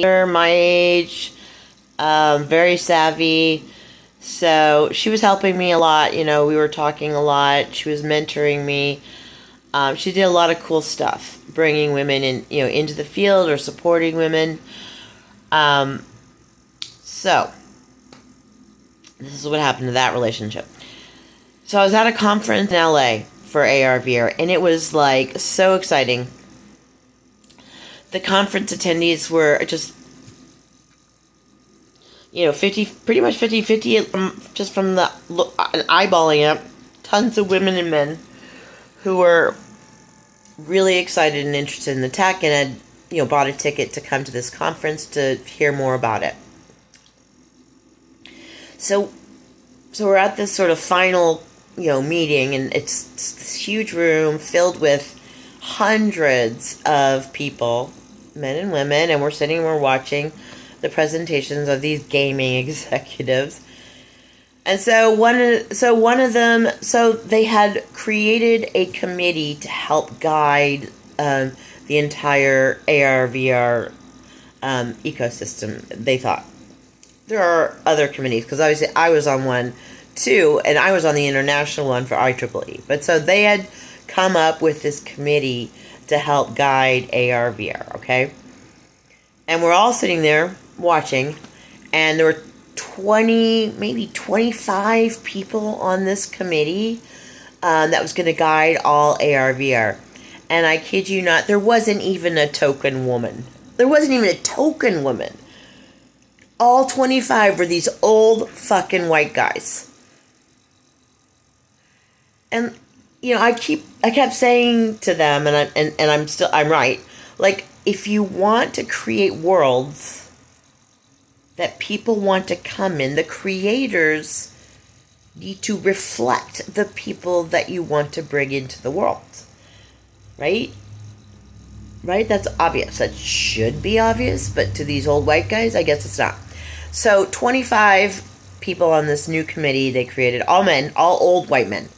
my age, very savvy. So she was helping me a lot. You know, we were talking a lot. She was mentoring me. She did a lot of cool stuff, bringing women in, into the field or supporting women. So this is what happened to that relationship. So I was at a conference in LA for ARVR, and it was like so exciting. The conference attendees were just, pretty much 50-50 just from the eyeballing it. Tons of women and men who were really excited and interested in the tech and had, bought a ticket to come to this conference to hear more about it. So we're at this sort of final, meeting, and it's this huge room filled with hundreds of people, men and women, and we're sitting and we're watching the presentations of these gaming executives. And so one of them, they had created a committee to help guide the entire AR/VR ecosystem. They thought there are other committees, because obviously I was on one too, and I was on the international one for IEEE. But so they had come up with this committee to help guide AR/VR. Okay, and we're all sitting there watching, and there were 20, maybe 25 people on this committee that was going to guide all AR/VR. And I kid you not, there wasn't even a token woman. There wasn't even a token woman. All 25 were these old fucking white guys. And I kept saying to them, and I'm right. Like, if you want to create worlds that people want to come in, the creators need to reflect the people that you want to bring into the world. Right? Right? That's obvious. That should be obvious, but to these old white guys, I guess it's not. So 25 people on this new committee they created, all men, all old white men.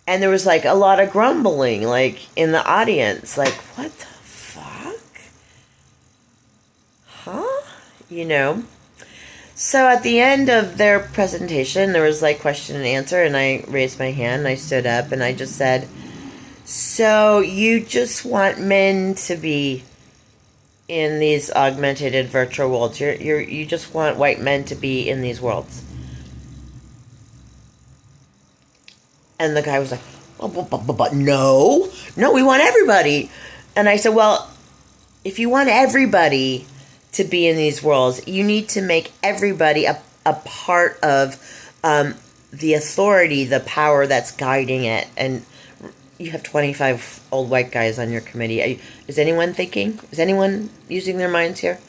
And there was like a lot of grumbling, like in the audience, like, what the fuck? Huh? So at the end of their presentation, there was like question and answer, and I raised my hand, and I stood up, and I just said, so you just want men to be in these augmented and virtual worlds. You just want white men to be in these worlds. And the guy was like, but no, we want everybody. And I said, well, if you want everybody to be in these worlds, you need to make everybody a part of the authority, the power that's guiding it. And you have 25 old white guys on your committee. Is anyone thinking? Is anyone using their minds here?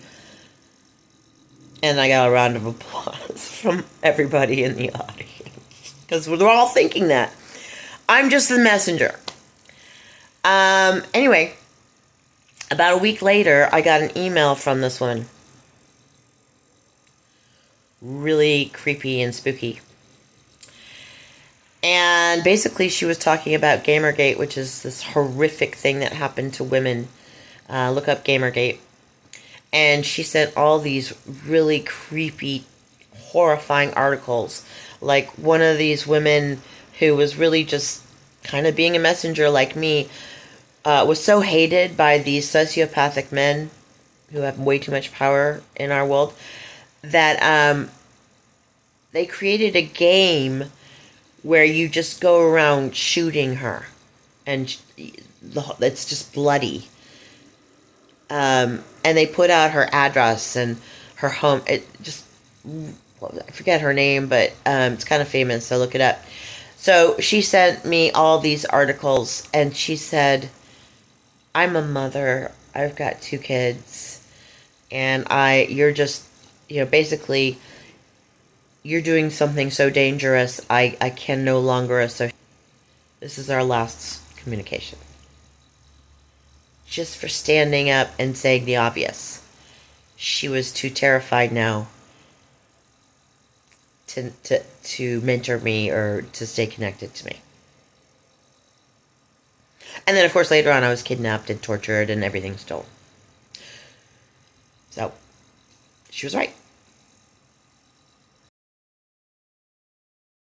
And I got a round of applause from everybody in the audience, because we're all thinking that. I'm just the messenger. Anyway, about a week later, I got an email from this woman. Really creepy and spooky. And basically she was talking about Gamergate, which is this horrific thing that happened to women. Look up Gamergate. And she sent all these really creepy, horrifying articles. Like one of these women who was really just kind of being a messenger like me, was so hated by these sociopathic men who have way too much power in our world that they created a game where you just go around shooting her, and it's just bloody. And they put out her address and her home. I forget her name, but it's kind of famous, so look it up. So she sent me all these articles, and she said, I'm a mother, I've got 2 kids, and you're just, basically, you're doing something so dangerous, I can no longer associate. This is our last communication. Just for standing up and saying the obvious. She was too terrified now to mentor me or to stay connected to me. And then, of course, later on I was kidnapped and tortured and everything stolen. So, she was right.